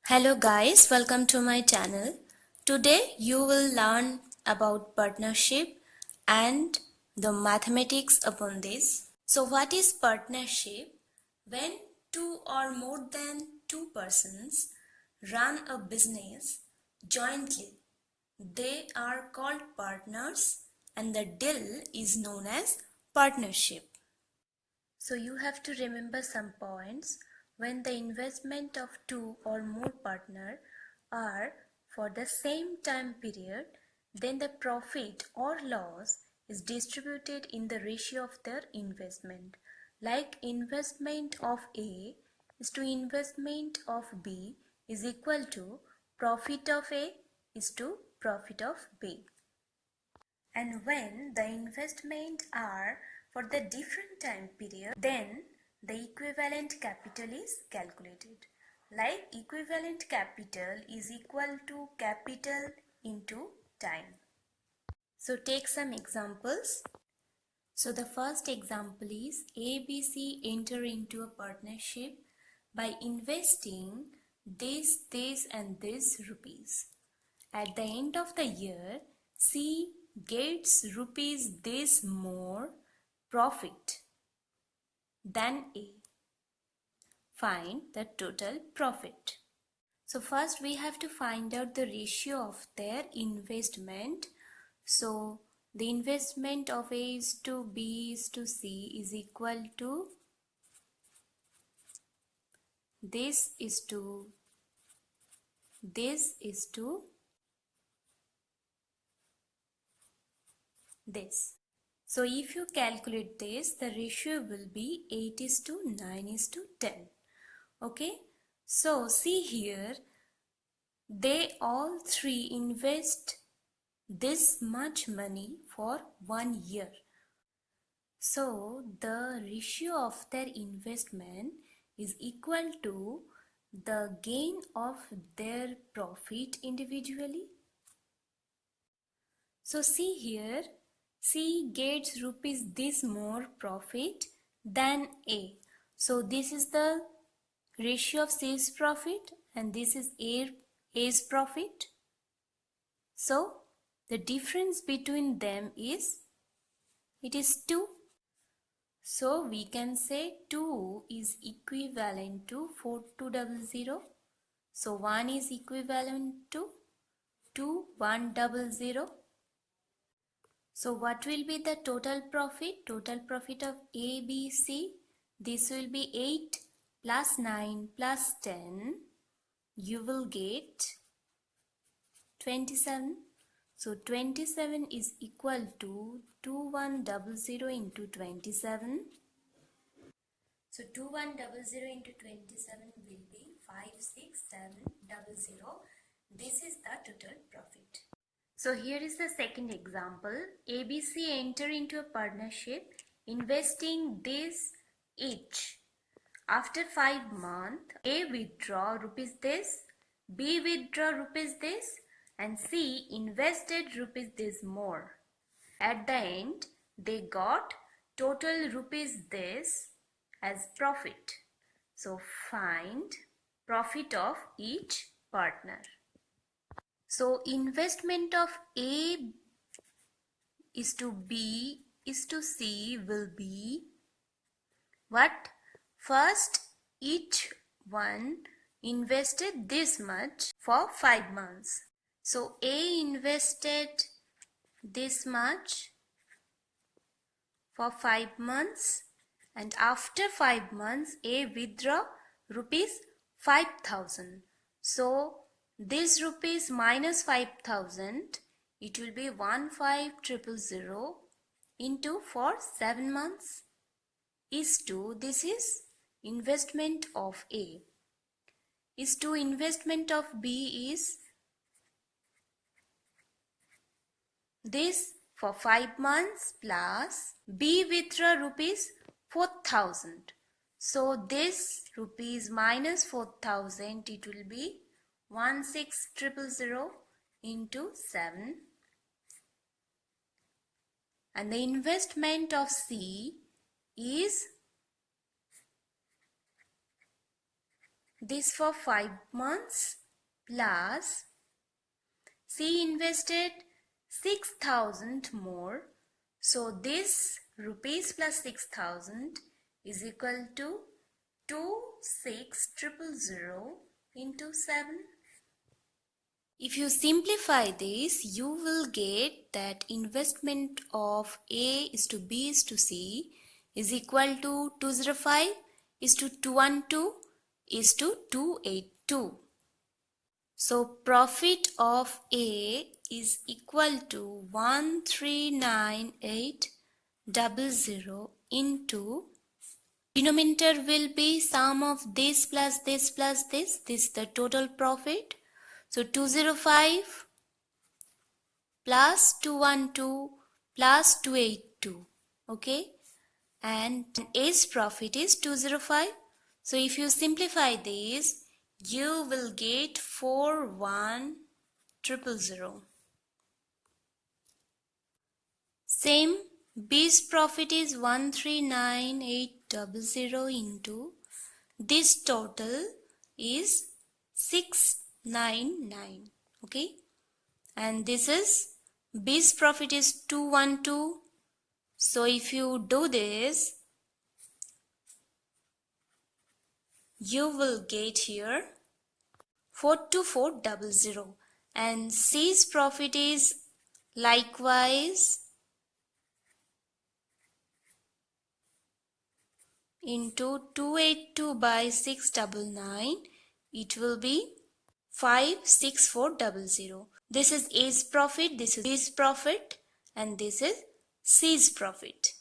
Hello guys, welcome to my channel. Today you will learn about partnership and the mathematics upon this. So what is partnership? When two or more than two persons run a business jointly, they are called partners and the deal is known as partnership. So you have to remember some points. When the investment of two or more partners are for the same time period, then the profit or loss is distributed in the ratio of their investment. Like investment of A is to investment of B is equal to profit of A is to profit of B. And when the investment are for the different time period, then the equivalent capital is calculated. Like equivalent capital is equal to capital into time. So take some examples. So the first example is ABC enter into a partnership by investing this and this rupees. At the end of the year, C gets rupees this more profit than A. Find the total profit. So first we have to find out the ratio of their investment. So the investment of A is to B is to C is equal to this is to this is to this. So if you calculate this, the ratio will be 8 is to 9 is to 10. Okay. So see here, they all three invest this much money for 1 year. So the ratio of their investment is equal to the gain of their profit individually. So see here, C gets rupees this more profit than A. So this is the ratio of C's profit and this is A's profit. So the difference between them is, it is 2. So we can say 2 is equivalent to 4200. So 1 is equivalent to 2100. So what will be the total profit? Total profit of ABC. This will be 8 plus 9 plus 10. You will get 27. So 27 is equal to 2100 into 27. So 2100 into 27 will be 56700. This is the total profit. So here is the second example. ABC enter into a partnership investing this each. After 5 months, A withdraw rupees this, B withdraw rupees this, and C invested rupees this more. At the end, they got total rupees this as profit. So find profit of each partner. So investment of A is to B is to C will be what? First, each one invested this much for 5 months. So A invested this much for 5 months and after 5 months A withdraw rupees 5,000. So this rupees minus 5,000, it will be 15,000 into for 7 months is to, this is investment of A, is to investment of B is this for 5 months plus B withdraw rupees 4,000. So this rupees minus 4,000, it will be 16,000 into 7. And the investment of C is this for 5 months plus C invested 6,000 more. So this rupees plus 6,000 is equal to 26,000 into 7. If you simplify this, you will get that investment of A is to B is to C is equal to 205 is to 212 is to 282. So profit of A is equal to 139800 into denominator will be sum of this plus this plus this. This is the total profit. So 205 plus 212 plus 282. Okay. And A's profit is 205. So if you simplify this, you will get 41,000. Same, B's profit is 139800 into this total is 699. Okay, and this is B's profit is 212. So if you do this, you will get here 42400, and C's profit is likewise into 282 by 699, it will be 56400. This is A's profit, this is B's profit, and this is C's profit.